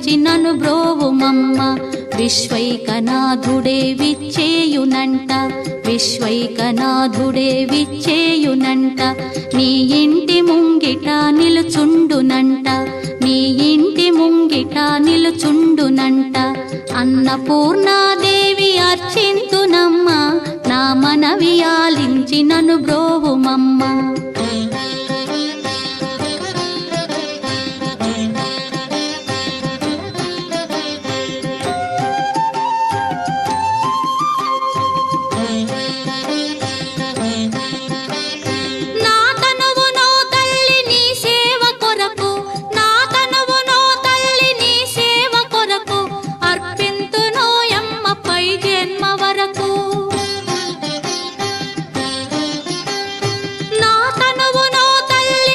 ఆలించి నను బ్రోవుమమ్మ. విశ్వైకనాథుడే విచ్చేయునంట, విశ్వైకనాథుడే విచ్చేయునంట. నీ ఇంటి ముంగిట నిలుచుండునంట, నీ ఇంటి ముంగిట నిలుచుండునంట. అన్నపూర్ణాదేవి అర్చింతునమ్మ, నా మనవి ఆలించి నను బ్రోవుమమ్మ.